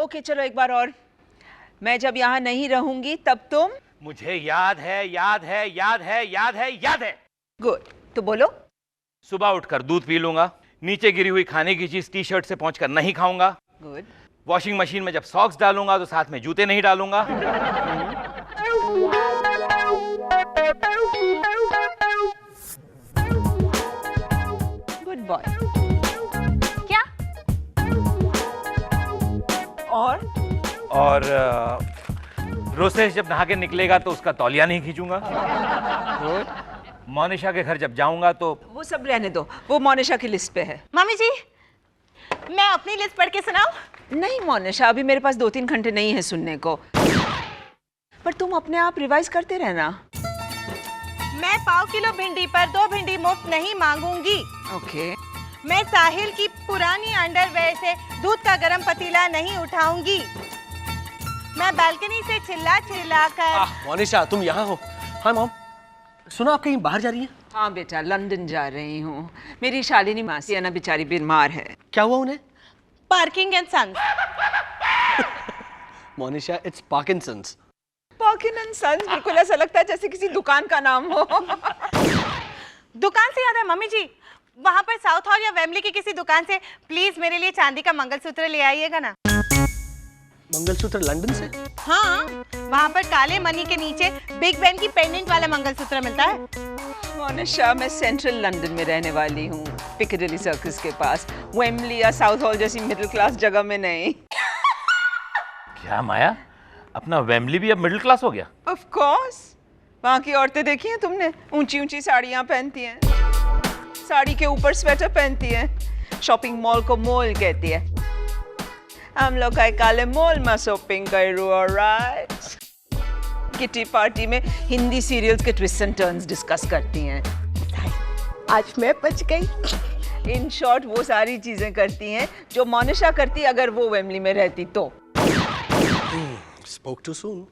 Okay चलो एक बार और। मैं जब यहाँ नहीं रहूंगी तब तुम। मुझे याद है, याद है, याद है, याद है, याद है। गुड, तो बोलो। सुबह उठकर दूध पी लूंगा, नीचे गिरी हुई खाने की चीज टी शर्ट से पहुंचकर नहीं खाऊंगा। गुड। वॉशिंग मशीन में जब सॉक्स डालूंगा तो साथ में जूते नहीं डालूंगा। Good boy. क्या? और रोसेश जब नहा के निकलेगा तो उसका तौलिया नहीं खींचूंगा। मोनिशा के घर जब जाऊंगा तो वो सब रहने दो, वो मोनिशा की लिस्ट पे है। मम्मी जी, मैं अपनी लिस्ट पढ़ के सुनाऊं? नहीं मोनिशा, अभी मेरे पास 2-3 घंटे नहीं है सुनने को, पर तुम अपने आप रिवाइज करते रहना। मैं पाव किलो भिंडी पर 2 भिंडी मुफ्त नहीं मांगूंगी। ओके। मैं साहिल की पुरानी अंडरवेयर से दूध का गरम पतीला नहीं उठाऊंगी। मैं बालकनी से चिल्ला चिल्ला कर। मोनिशा तुम यहाँ हो? हाँ मॉम, सुना आप कहीं बाहर जा रही हैं? हाँ बेटा, लंदन जा रही हूँ। मेरी शालिनी मासी है ना, बेचारी बीमार है। क्या हुआ उन्हें? Parking and sons. Monisha, it's Parkinson's. Parkin sons, बिल्कुल ऐसा लगता है जैसे किसी दुकान का नाम हो। दुकान से याद है मम्मी जी, वहाँ पर साउथ हॉल या वेमली की किसी दुकान से प्लीज मेरे लिए चांदी का मंगलसूत्र ले आइएगा ना। मंगलसूत्र लंदन से? हाँ, वहाँ पर काले मनी के नीचे बिग बेन की पेंडेंट वाला मंगलसूत्र मिलता है। मोनिशा, मैं सेंट्रल लंदन में रहने वाली हूँ, पिकाडिली सर्कस के पास, वेमली या साउथ हॉल जैसी मिडिल क्लास जगह में नहीं। क्या माया, अपना वेमली भी अब मिडिल क्लास हो गया? Of course. वहाँ की औरतें देखी हैं तुमने? ऊंची ऊंची साड़ियाँ पहनती हैं, साड़ी के ऊपर स्वेटर पहनती हैं, शॉपिंग मॉल को मॉल कहती है। हम लोग काले मॉल में शॉपिंग करूँ, ऑलराइट। किटी पार्टी में हिंदी सीरियल्स के ट्विस्ट एंड टर्न्स डिस्कस करती हैं। आज मैं बच गई। इन शॉर्ट वो सारी चीजें करती हैं जो मोनिशा करती अगर वो वेमली में रहती तो। Spoke too soon.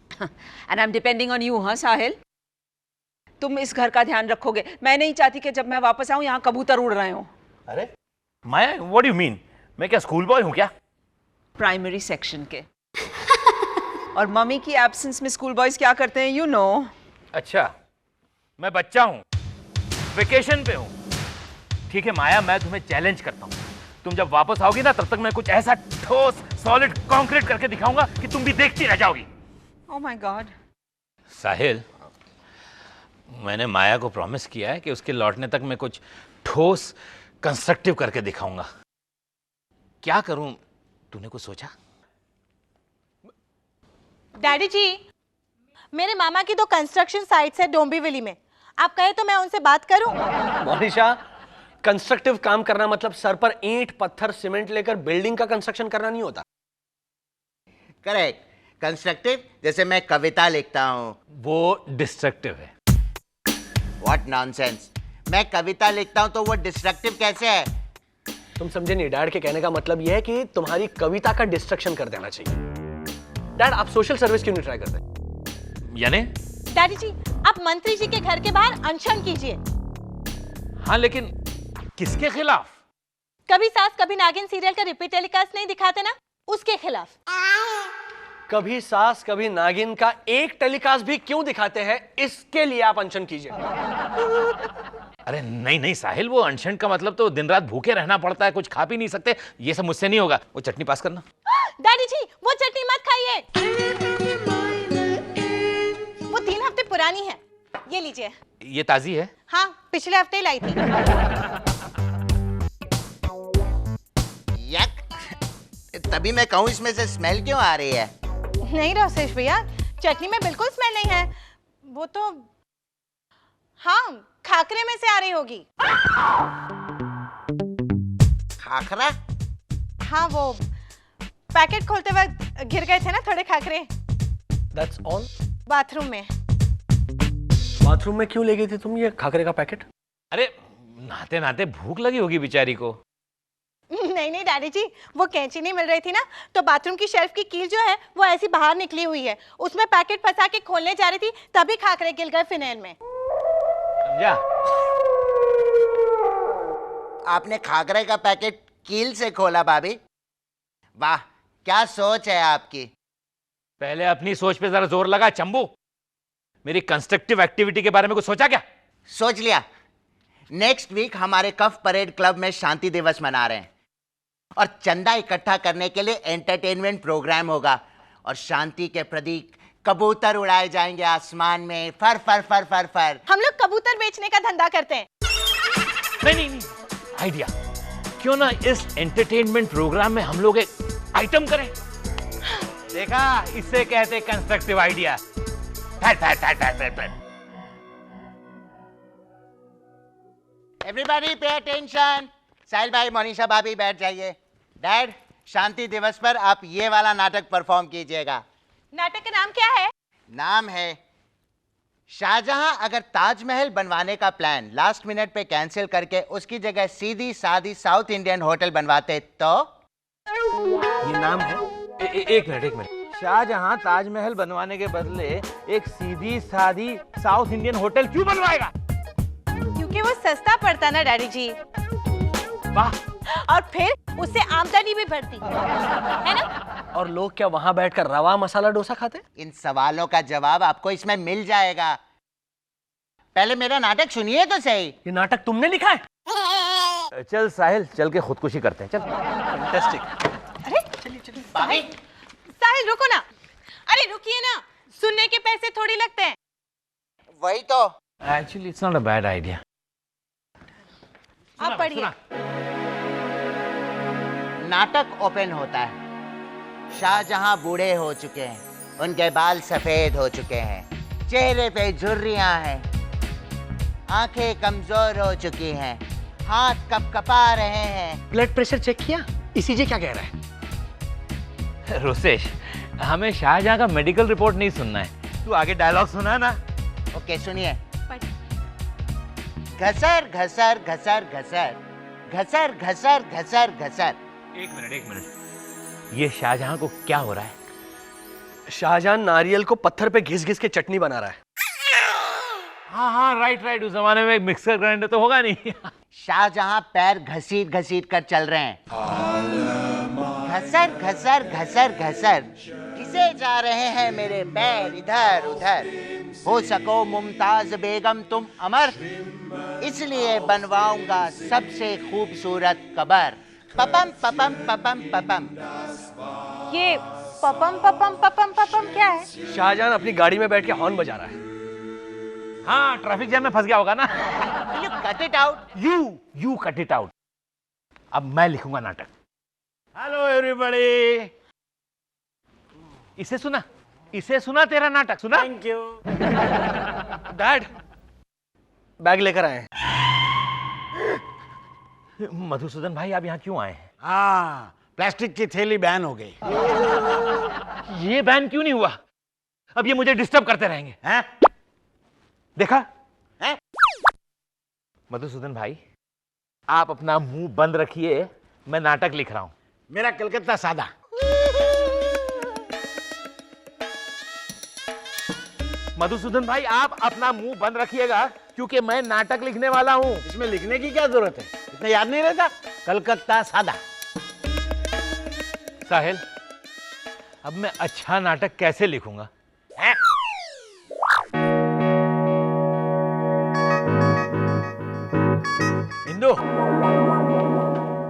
And I'm depending on you, हाँ साहिल? तुम इस घर का ध्यान रखोगे। मैं नहीं चाहती कि जब मैं वापस आऊं यहाँ कबूतर उड़ रहे हो। अरे माया, व्हाट डू यू मीन? मैं क्या स्कूल बॉय हूँ क्या? प्राइमरी सेक्शन के। और मम्मी की एब्सेंस में स्कूल बॉयज क्या करते हैं, यू नो। अच्छा, मैं बच्चा हूँ, वेकेशन पे हूँ। ठीक है माया, मैं तुम्हें चैलेंज करता हूँ। तुम जब वापस आओगी ना, तब तक मैं कुछ ऐसा ठोस सॉलिड कंक्रीट करके दिखाऊंगा कि तुम भी देखती रह जाओगी। Oh my God. साहिल, मैंने माया को प्रॉमिस किया है कि उसके लौटने तक मैं कुछ ठोस कंस्ट्रक्टिव करके दिखाऊंगा। क्या करूं, तूने कुछ सोचा? डैडी जी, मेरे मामा की 2 कंस्ट्रक्शन साइट्स है डोंबिवली में। आप कहे तो मैं उनसे बात करूं? मोनिशा, कंस्ट्रक्टिव काम करना मतलब सर पर ईंट पत्थर सीमेंट लेकर बिल्डिंग का कंस्ट्रक्शन करना नहीं होता। करेक्ट। कंस्ट्रक्टिव जैसे मैं कविता लिखता हूँ। वो डिस्ट्रक्टिव है। What nonsense. मैं कविता लिखता हूँ तो वो डिस्ट्रक्टिव कैसे है? तुम समझे नहीं, डैड के कहने का मतलब यह है कि तुम्हारी कविता का डिस्ट्रक्शन कर देना चाहिए। डैड, आप सोशल सर्विस क्यों नहीं ट्राई करते? यानी? डैडी जी, आप मंत्री जी के घर के बाहर अनशन कीजिए। हाँ, लेकिन किसके खिलाफ? कभी सास कभी नागिन सीरियल का रिपीट टेलीकास्ट नहीं दिखाते ना, उसके खिलाफ। कभी सास कभी नागिन का एक टेलीकास्ट भी क्यों दिखाते हैं, इसके लिए आप अनशन कीजिए। अरे नहीं नहीं साहिल, वो अनशन का मतलब तो दिन रात भूखे रहना पड़ता है, कुछ खा भी नहीं सकते। ये सब मुझसे नहीं होगा। वो चटनी पास करना। डैडी जी, वो चटनी मत खाइए, वो 3 हफ्ते पुरानी है। ये लीजिए। ये ताजी है? हाँ, पिछले हफ्ते ही लाई थी। यक। तभी मैं कहूँ इसमें से स्मेल क्यों आ रही है? नहीं रोसेश भैया, चटनी में बिल्कुल स्मेल नहीं है। वो तो हाँ, खाकरे में से आ रही होगी। खाखरा? हाँ, वो पैकेट खोलते वक्त गिर गए थे ना थोड़े खाकरे। That's all? बाथरूम में। बाथरूम में क्यों ले गई थी तुम ये खाकरे का पैकेट? अरे नहाते नहाते भूख लगी होगी बेचारी को। नहीं नहीं डैडी जी, वो कैंची नहीं मिल रही थी ना, तो बाथरूम की शेल्फ की कील जो है वो ऐसी बाहर निकली हुई है, उसमें पैकेट फंसा के खोलने जा रही थी, तभी खाकरे गिर गए फिनेल में। समझा? आपने खाकरे का पैकेट कील से खोला भाभी? वाह, क्या सोच है आपकी? पहले अपनी सोच पे जरा जोर लगा चंबू। मेरी कंस्ट्रक्टिव एक्टिविटी के बारे में कुछ सोचा क्या? सोच लिया। नेक्स्ट वीक हमारे कफ परेड क्लब में शांति दिवस मना रहे हैं और चंदा इकट्ठा करने के लिए एंटरटेनमेंट प्रोग्राम होगा और शांति के प्रतीक कबूतर उड़ाए जाएंगे आसमान में, फर फर फर फर फर। हम लोग कबूतर बेचने का धंधा करते हैं। नहीं, आइडिया। क्यों ना इस एंटरटेनमेंट प्रोग्राम में हम लोग एक आइटम करें? देखा, इसे कहते constructive idea. Everybody pay attention. Sahil भाई, मोनिशा भाभी बैठ जाइए। डैड, शांति दिवस पर आप ये वाला नाटक परफॉर्म कीजिएगा। नाटक का नाम क्या है? नाम है शाहजहां अगर ताजमहल बनवाने का प्लान लास्ट मिनट पे कैंसिल करके उसकी जगह सीधी सादी साउथ इंडियन होटल बनवाते तो। ये नाम है? एक मिनट। शाहजहां ताजमहल बनवाने के बदले एक सीधी सादी साउथ इंडियन होटल क्यों बनवाएगा? क्योंकि वो सस्ता पड़ता ना डैडी जी। वाह। और फिर उससे आमदनी भी बढ़ती है ना। और लोग क्या वहां बैठकर रवा मसाला डोसा खाते? इन सवालों का जवाब आपको इसमें मिल जाएगा। पहले मेरा नाटक सुनिए तो सही। ये नाटक तुमने लिखा है? चल साहिल, चल के खुदकुशी करते हैं। चल। फैंटास्टिक। अरे भाभी, साहिल रुको ना। अरे रुकिए ना, सुनने के पैसे थोड़ी लगते हैं। वही तो। Actually it's not a bad idea. आप पढ़िए। नाटक ओपन होता है। शाहजहां बूढ़े हो चुके हैं, उनके बाल सफेद हो चुके हैं, चेहरे पे झुर्रियां हैं, आंखें कमजोर हो चुकी हैं, हाथ कपकपा रहे हैं। ब्लड प्रेशर चेक किया? ईसीजी क्या कह रहा है? रोसेश, हमें शाहजहां का मेडिकल रिपोर्ट नहीं सुनना है, तू आगे डायलॉग सुना ना। ओके, सुनिए। घसर घसर घसर घसर घसर घसर घसर घसर। एक मिनट। ये शाहजहां को क्या हो रहा है? शाहजहां नारियल को पत्थर पे घिस घिस के चटनी बना रहा है। हाँ, राइट। उस जमाने में मिक्सर ग्राइंडर तो होगा नहीं। शाहजहां पैर घसीट घसीट कर चल रहे हैं। घसर घसर घसर घसर घिसे जा रहे हैं मेरे पैर इधर उधर। हो सको मुमताज बेगम तुम अमर, इसलिए बनवाऊंगा सबसे खूबसूरत कबर। पपम पपम पपम पपम। ये पपम पपम पपम पपम क्या है? शाहजहां अपनी गाड़ी में बैठ के हॉर्न बजा रहा है। हाँ, ट्रैफिक जैम में फंस गया होगा ना। You cut it out. You cut it out. अब मैं लिखूंगा नाटक। Hello everybody. इसे सुना तेरा नाटक सुना? Thank you. डैड, बैग लेकर आए हैं। मधुसूदन भाई, आप यहाँ क्यों आए हैं? हाँ, प्लास्टिक की थैली बैन हो गई। ये बैन क्यों नहीं हुआ? अब ये मुझे डिस्टर्ब करते रहेंगे। हैं? देखा? हैं? मधुसूदन भाई, आप अपना मुंह बंद रखिए, मैं नाटक लिख रहा हूं। मेरा कलकत्ता सादा। मधुसूदन भाई, आप अपना मुंह बंद रखिएगा क्योंकि मैं नाटक लिखने वाला हूं। इसमें लिखने की क्या जरूरत है? इतना याद नहीं रहता? कलकत्ता सादा। साहिल, अब मैं अच्छा नाटक कैसे लिखूंगा? हैं? इंदु,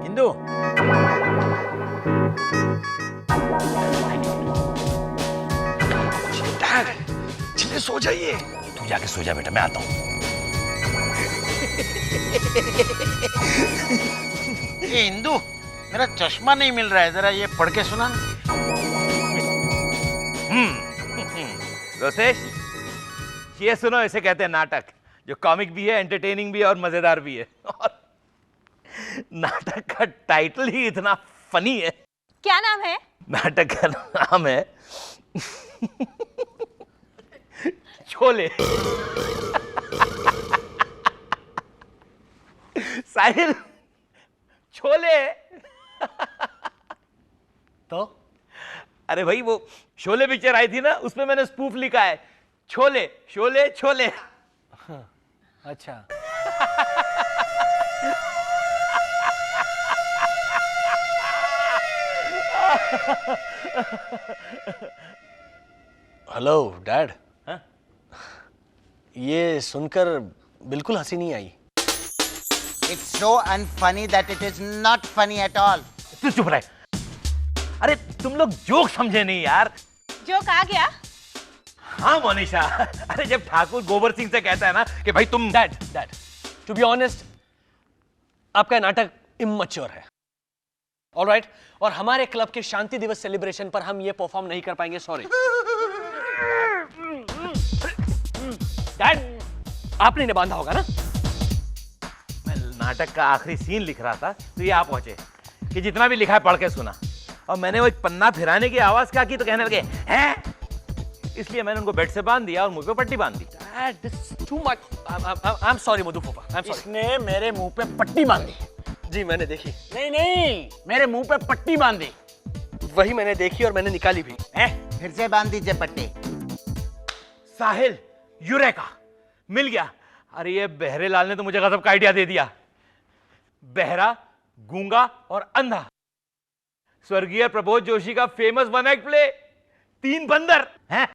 इंदु, डैड, चलिए सो जाइए। तू जाके सो जा बेटा, मैं आता हूं। ये इंदु, मेरा चश्मा नहीं मिल रहा है, जरा ये पढ़ के सुना। रोसेश, ये सुनो, इसे कहते हैं नाटक, जो कॉमिक भी है, एंटरटेनिंग भी है और मजेदार भी है। और नाटक का टाइटल ही इतना फनी है। क्या नाम है? नाटक का नाम है छोले। साहिल, छोले। तो अरे भाई, वो शोले पिक्चर आई थी ना, उसमें मैंने स्पूफ लिखा है, छोले शोले छोले। अच्छा। Hello dad. हाँ? ये सुनकर बिल्कुल हंसी नहीं आई। It's so unfunny that it is not funny at all. तू चुप रहे। अरे तुम लोग जोक समझे नहीं यार। जो कहा गया। हाँ मोनिशा, अरे जब ठाकुर गोबर सिंह से कहता है ना कि भाई तुम डैड टू बी ऑनेस्ट, आपका नाटक इमैच्योर है। ऑलराइट, और हमारे क्लब के शांति दिवस सेलिब्रेशन पर हम ये परफॉर्म नहीं कर पाएंगे, सॉरी। डैड, आपने इन्हें बांधा होगा ना? मैं नाटक का आखिरी सीन लिख रहा था तो ये आप पहुंचे कि जितना भी लिखा है पढ़ के सुना, और मैंने वो एक पन्ना फिराने की आवाज क्या की तो कहने लगे हैं, इसलिए मैंने उनको बेड से बांध दिया और मुंह पे पट्टी बांध दी। Dad, this is too much. I'm sorry मधु फूफा, I'm sorry. इसने मेरे मुंह पे पट्टी बांधी। जी मैंने देखी, नहीं, मेरे मुंह पे पट्टी बांधी। वही मैंने देखी और मैंने निकाली भी। फिर से बांध दीजिए पट्टी। साहिल, यूरेका, मिल गया। अरे ये बहरे लाल ने तो मुझे गजब का आइडिया दे दिया। बहरा, गूंगा और अंधा, स्वर्गीय प्रबोध जोशी का फेमस वन एक्ट प्ले 3 बंदर हैं।